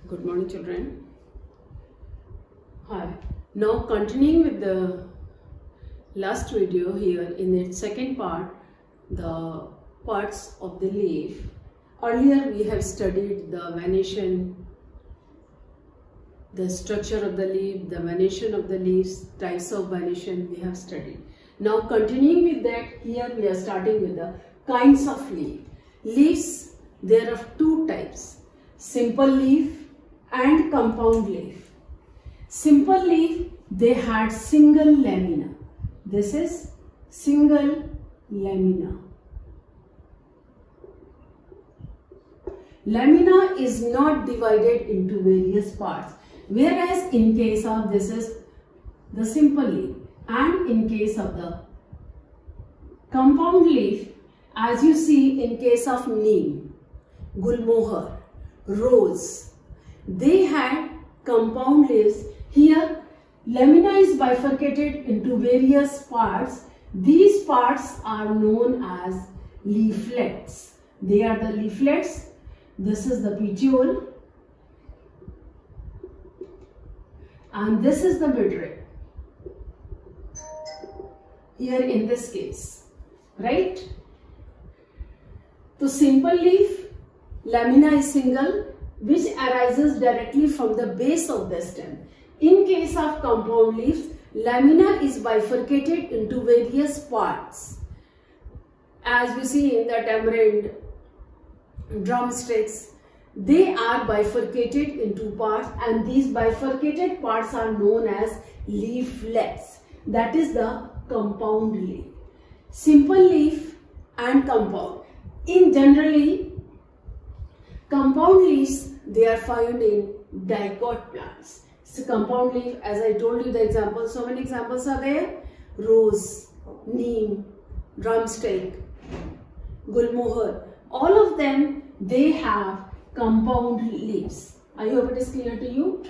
Good morning, children. Hi. Now continuing with the last video here in its second part, the parts of the leaf. Earlier we have studied the venation, the structure of the leaf, the venation of the leaves, types of venation we have studied. Now continuing with that, here we are starting with the kinds of leaf. Leaves, there are two types, simple leaf and compound leaf. Simple leaf, they had single lamina. This is single lamina. Lamina is not divided into various parts, whereas in case of this is the simple leaf, and in case of the compound leaf, as you see in case of neem, gulmohar, rose, they had compound leaves. Here lamina is bifurcated into various parts. These parts are known as leaflets. They are the leaflets. This is the petiole and this is the midrib. Here in this case, right? So simple leaf, lamina is single, which arises directly from the base of the stem. In case of compound leaves, lamina is bifurcated into various parts. As we see in the tamarind, drumsticks, they are bifurcated into parts, and these bifurcated parts are known as leaflets. That is the compound leaf. Simple leaf and compound. In generally, compound leaves, they are found in dicot plants. So compound leaf, as I told you the examples, so many examples are there. Rose, neem, drumstick, gulmohar, all of them, they have compound leaves. I hope it is clear to you.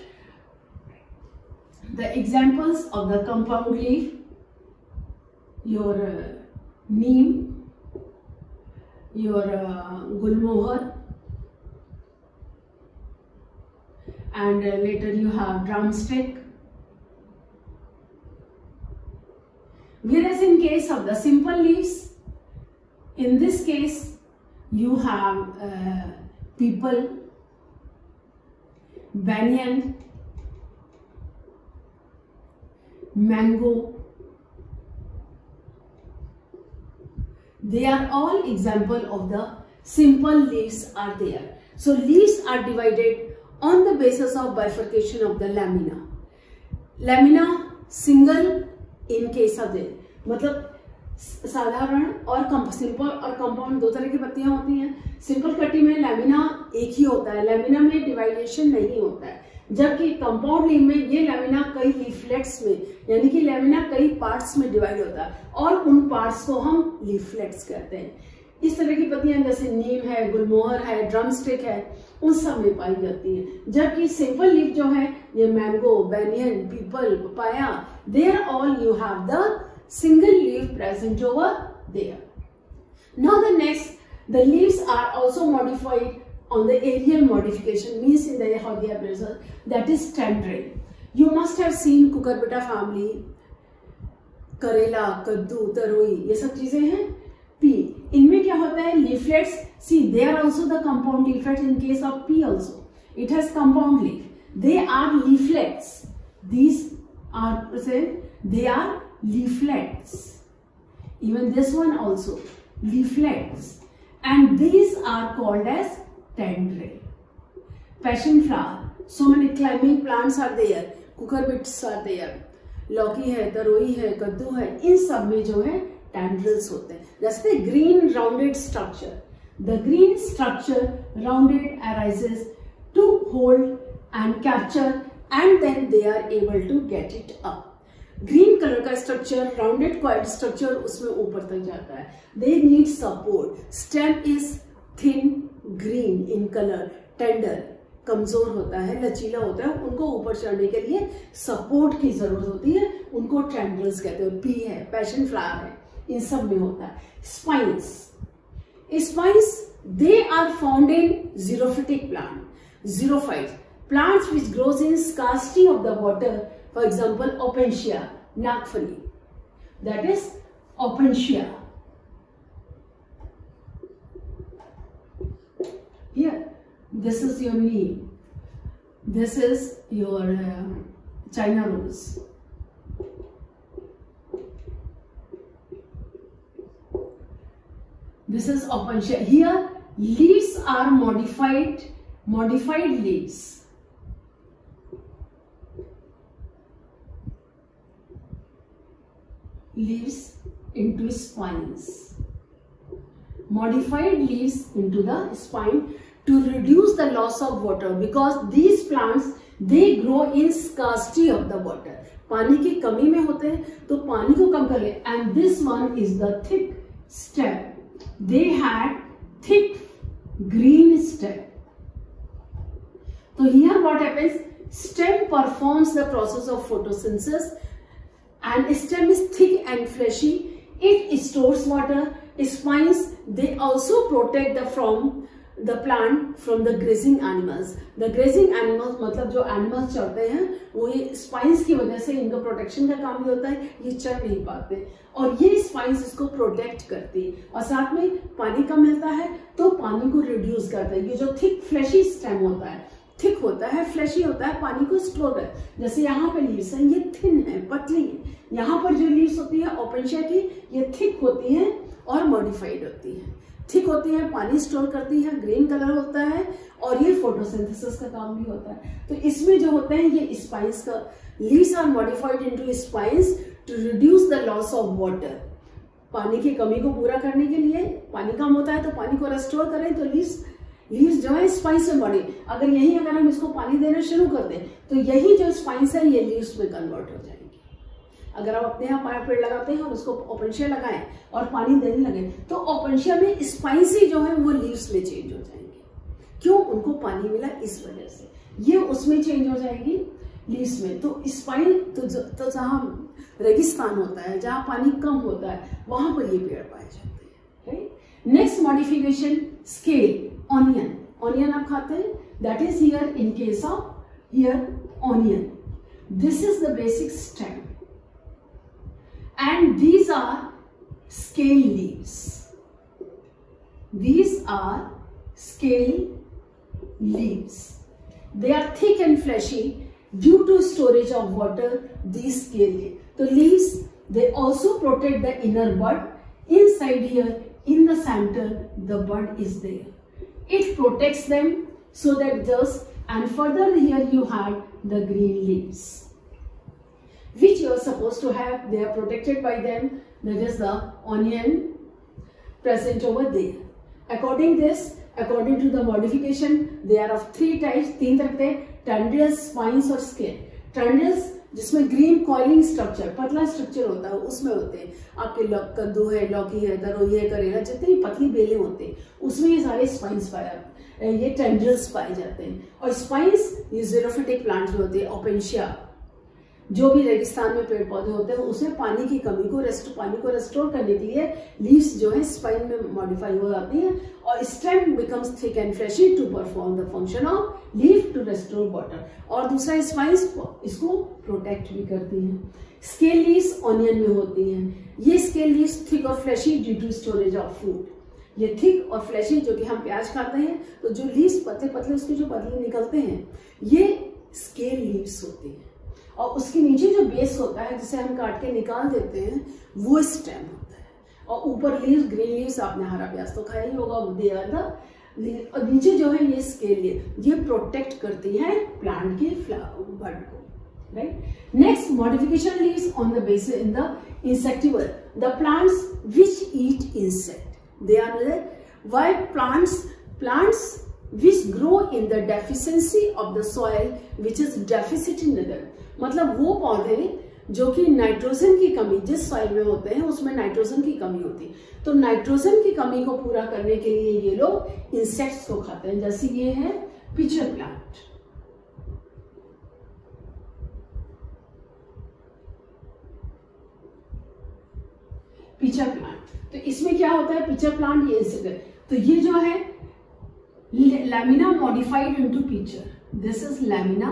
The examples of the compound leaf, your neem, your gulmohar, and later you have drumstick. Whereas in case of the simple leaves, in this case you have peepal, banyan, mango. They are all example of the simple leaves are there. So leaves are divided on the basis of bifurcation of the lamina. Lamina single in case of the, मतलब साधारण और simple और compound दो तरह की पत्तियां होती हैं. सिंपल कटी में लैमिना एक ही होता है, लैमिना में डिवाइडेशन नहीं होता है, जबकि कंपाउंड लीफ में ये लैमिना कई लीफलेट्स में, यानी कि लैमिना कई पार्ट्स में डिवाइड होता है और उन पार्ट्स को हम लीफलेट्स कहते हैं. इस तरह की पत्तियां जैसे नीम है, गुलमोहर है, ड्रमस्टिक है, उन सब में पाई जाती हैं. जबकि सिंपल लीफ जो है, ये mango, banyan, peepal, papaya, they're all you have the single leaf present over there. Now the next, the leaves are also modified on the aerial modification, means in the how they are present, that is tendril. You must have seen cucurbita family, करेला, कद्दू, तरोई, ये सब चीजें हैं. Pea, इनमें क्या होता है, leaflets. See, they are also the compound leaflets in case of pea also. It has compound leaf. They are leaflets. These are present. They are leaflets. Even this one also leaflets, and these are called as tendril. Passion flower, so many climbing plants are there, cucurbits are there, लौकी है, तरोई है, कद्दू है, इन सब में जो है tendrils होते हैं. जैसे green rounded structure, the green structure rounded arises to hold and capture, and then they are able to get it up. Green colour का स्ट्रक्चर, राउंडेड क्वाइट स्ट्रक्चर, उसमें ऊपर तक जाता है. They need support. Stem is thin green in colour, tender, कमजोर होता है, लचीला होता है. उनको ऊपर चढ़ने के लिए सपोर्ट की जरूरत होती है. उनको टेंड्रल्स कहते हैं. पी है, पैशन फ्लावर है, इन सब में होता है. Spines, spines they are found in xerophytic plant, xerophyte. Plants which grows in scarcity of the water, for example, Opuntia, Nagfani. That is Opuntia. Here, this is your neem. This is your China rose. This is Opuntia. Here, leaves are modified leaves. Leaves into spines. Modified leaves into the spine to reduce the loss of water, because these plants they grow in scarcity of the water. पानी की कमी में होते हैं तो पानी को कम कर ले. And this one is the thick stem. They had thick green stem. So here what happens? Stem performs the process of photosynthesis, and stem is thick and fleshy. It stores water. Spines they also protect the plant from the grazing animals. The grazing animals मतलब जो animals चढ़ते हैं वो ये spines की वजह से इनका protection का काम भी होता है. ये चढ़ नहीं पाते और ये spines इसको protect करती है और साथ में पानी कम मिलता है तो पानी को reduce करता है. ये जो thick fleshy stem होता है, थिक होता है, फ्लैशी होता है, पानी को स्टोर कर. जैसे यहाँ पे लीव्स है, ये थिन है, पतली है. यहाँ पर जो लीव्स होती है ओपेंशिया की, ये थिक होती है और मॉडिफाइड होती है. थिक होती है, पानी स्टोर करती है, ग्रीन कलर होता है और ये फोटोसिंथेसिस का काम भी होता है. तो इसमें जो होते हैं ये स्पाइंस का, leaves are modified into spines to reduce the loss of water. पानी की कमी को पूरा करने के लिए, पानी कम होता है तो पानी को रेस्टोर करें, तो लीव्स जो है स्पाइंस में बढ़े. अगर हम इसको पानी देना शुरू कर दें तो यही जो स्पाइंस है ये लीव्स में कन्वर्ट हो जाएंगे. अगर आप अपने यहाँ पेड़ लगाते हैं और उसको ओपेंशिया लगाएं और पानी देने लगे तो ओपेंशिया में स्पाइंस ही जो है वो लीव्स में चेंज हो जाएंगे. क्यों? उनको पानी मिला इस वजह से. ये उसमें चेंज हो जाएगी लीव्स में. तो स्पाइन तो जहाँ रेगिस्तान होता है, जहाँ पानी कम होता है, वहां पर ये पेड़ पाए जाते हैं. Next modification scale. Onion आप खाते हैं. That is here in case of onion. This is the basic stem, and these are scale leaves. These are scale leaves. They are thick and fleshy due to storage of water. These scale leaves. The leaves they also protect the inner bud. Inside here, in the center, the bud is there. It protects them so that just, and further here you have the green leaves which you are supposed to have. They are protected by them. That is the onion present over there. According to the modification, they are of three types. तीन तरह के tendrils, spines और scale. Tendrils जिसमें green coiling structure, पतला structure होता है, उसमें होते हैं आपके कद्दू है, लौकी है, तरोई है, करेला, जितनी पतली बेलें होते हैं उसमें ये सारे स्पाइंस ये टेंड्रिल्स पाए जाते हैं. और स्पाइंस ये ज़ेरोफिटिक प्लांट जो होते हैं, ओपेंशिया, जो भी रेगिस्तान में पेड़ पौधे होते हैं उसमें पानी की कमी को पानी को रेस्टोर करने के लिए लीव्स जो है स्पाइन में मॉडिफाई हो जाती हैं और stem becomes thick and fleshy to perform the function of leaf to restore water. और दूसरा स्पाइंस इसको प्रोटेक्ट भी करती हैं. स्केल लीव्स ऑनियन में होती हैं. ये स्केल लीव्स थिक और fleshy due to storage of food. ये थिक और फ्लैशी जो कि हम प्याज खाते हैं तो जो लीव्स पतले पतले उसके जो पतले निकलते हैं ये स्केल लीव्स होती हैं. और उसके नीचे जो बेस होता है जिसे हम काट के निकाल देते हैं वो स्टेम होता है. और ऊपर लीव्स, ग्रीन लीव्स, आपने हरा प्याज तो खाया ही होगा, दे आर द, और नीचे जो है ये स्केल ये प्रोटेक्ट करती है प्लांट के बड को. Right. Next modification leaves on the basis in the insectivorous. The plants which eat insect, they are why plants which grow in the deficiency of the soil which is deficit in the, मतलब वो पौधे जो कि nitrogen की कमी जिस soil में होते हैं उसमें नाइट्रोजन की कमी होती है. तो नाइट्रोजन की कमी को पूरा करने के लिए ये लोग इंसेक्ट्स को खाते हैं. जैसे ये है पिचर प्लांट. पिचर प्लांट, तो इसमें क्या होता है? पिचर प्लांट ये इंसेक्ट. तो ये जो है lamina modified into pitcher. This is lamina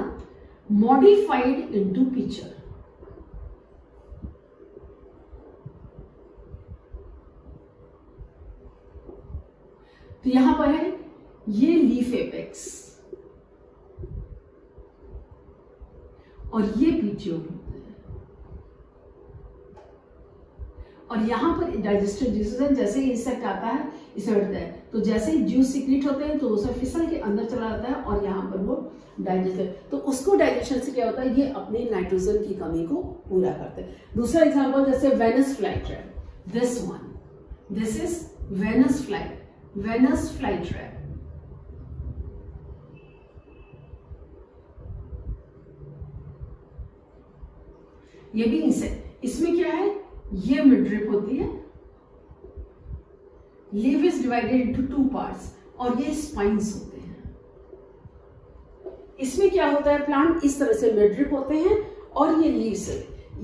modified into pitcher. तो यहां पर है ये लीफ एपेक्स और ये पीटियोल होते हैं, और यहां पर डाइजेस्टिव जूसेस, जैसे ही इंसेक्ट आता है इसमें बढ़ता है, तो जैसे ही जूस सीक्रेट होते हैं तो उसे फिसल के अंदर चला जाता है और यहाँ पर वो डाइजेस्ट है। तो उसको डाइजेशन से क्या होता है, ये अपने नाइट्रोजन की कमी को पूरा करते हैं। दूसरा एग्जांपल जैसे Venus fly trap, this one, this is Venus fly trap. ये भी इंसेक्ट, इसमें क्या है, ये मिडरिप होती है, leave is divided into 2 parts और ये स्पाइन्स होते हैं। इसमें क्या होता है, प्लांट इस तरह से मिडरिप होते हैं और ये लीव्स है,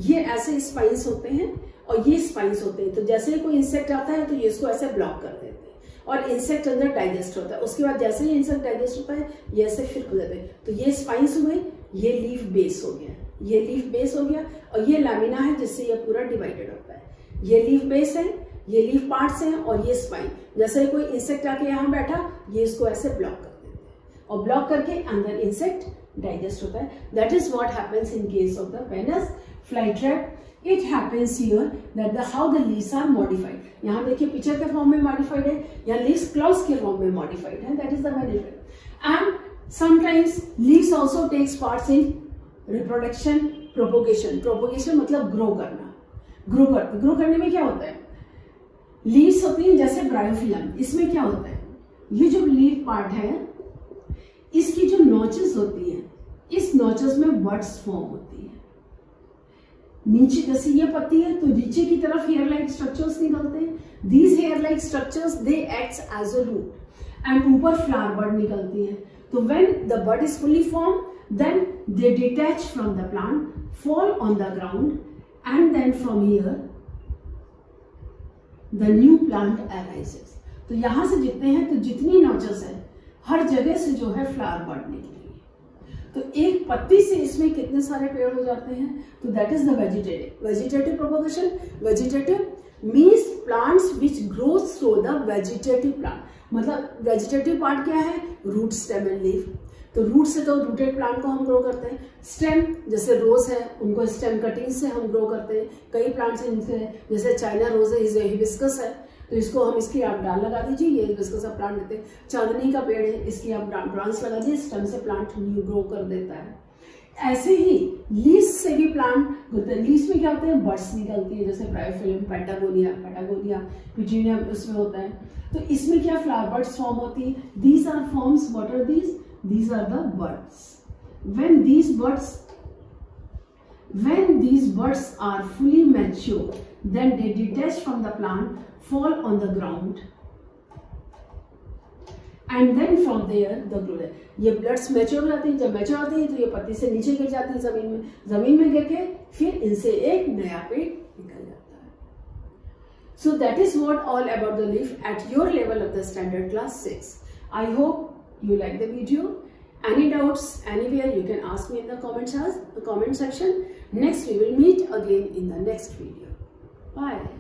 ये ऐसे स्पाइन्स होते हैं और ये स्पाइन्स होते हैं। तो जैसे ही कोई इंसेक्ट आता है तो ये इसको ऐसे ब्लॉक कर देते हैं और इंसेक्ट अंदर डाइजेस्ट होता है। उसके बाद जैसे ही इंसेक्ट डाइजेस्ट होता है ये ऐसे फिर खुल जाते हैं। तो ये स्पाइन्स हुए, ये लीफ बेस हो गया, ये लीफ बेस हो गया, और ये लैमिना है जिससे ये पूरा डिवाइडेड होता है। ये लीफ बेस है, ये लीफ पार्ट्स हैं और ये स्पाइन। जैसे कोई इंसेक्ट आके यहाँ बैठा, ये इसको ऐसे ब्लॉक कर देते हैं और ब्लॉक करके अंदर इंसेक्ट डाइजेस्ट होता है। That is what happens in case of the Venus fly trap. It happens here that the how the leaves are modified. यहाँ देखिए पिक्चर के फॉर्म में मॉडिफाइड है, यहाँ लीव्स क्लॉज के फॉर्म में मॉडिफाइड है। That is the benefit. And sometimes leaves also takes parts in reproduction, propagation मतलब ग्रो करना। ग्रो करने में क्या होता है, लीव्स होती है जैसे ब्रायोफिलम, इसमें क्या होता है, ये जो लीफ पार्ट है इसकी जो नोचेस होती है, इस नोचेस में बड्स फॉर्म होती है। नीचे जैसे ये पत्ती है तो नीचे की तरफ हेयर लाइक स्ट्रक्चर्स निकलते हैं। These hair like structures they acts as a root and ऊपर फ्लावर बड निकलती है। तो when the bud is fully form then they detach from the plant, fall on the ground, and then from here the new plant arises. तो यहां से जितने हैं, तो जितनी नोचेस है हर जगह से जो है फ्लावर बड निकलेगी। तो एक पत्ती से इसमें कितने सारे पेड़ हो जाते हैं, तो that is the vegetative propagation. Vegetative means plants which growth through the vegetative plant. मतलब वेजिटेटिव पार्ट क्या है, रूट, स्टेम एंड लीफ। तो रूट से तो रूटेड प्लांट को हम ग्रो करते हैं। स्टेम जैसे रोज है, उनको स्टेम कटिंग से हम ग्रो करते हैं। कई प्लांट्स इनसे, जैसे चाइना रोज है, हिबिस्कस है, तो इसको हम, इसकी आप डाल लगा दीजिए, ये हिबिस्कस का प्लांट देते हैं। चांदनी का पेड़ है, इसकी आप ब्रांच लगा दीजिए, स्टेम से प्लांट न्यू ग्रो कर देता है। ऐसे ही लीव्स से भी प्लांट होते हैं। लीव्स में क्या होते हैं, बड्स निकलती है, जैसे ब्रायोफिलम, पैटागोनिया, पिटूनिया उसमें होता है। तो इसमें क्या फ्लावर बड्स फॉर्म होती है। These are forms, what are these? These are the buds. When these buds are fully mature, then they detach from the plant, fall on the ground, and then from there the growth. ये buds mature हो जाती हैं। जब mature होती हैं तो ये पत्ती से नीचे गिर जाती है जमीन में। जमीन में गिर के फिर इनसे एक नया पेड़ निकल जाता है। So that is what all about the leaf at your level of the standard class 6. I hope you like the video. Any doubts anywhere, you can ask me in the comment section. Next we will meet again in the next video. Bye.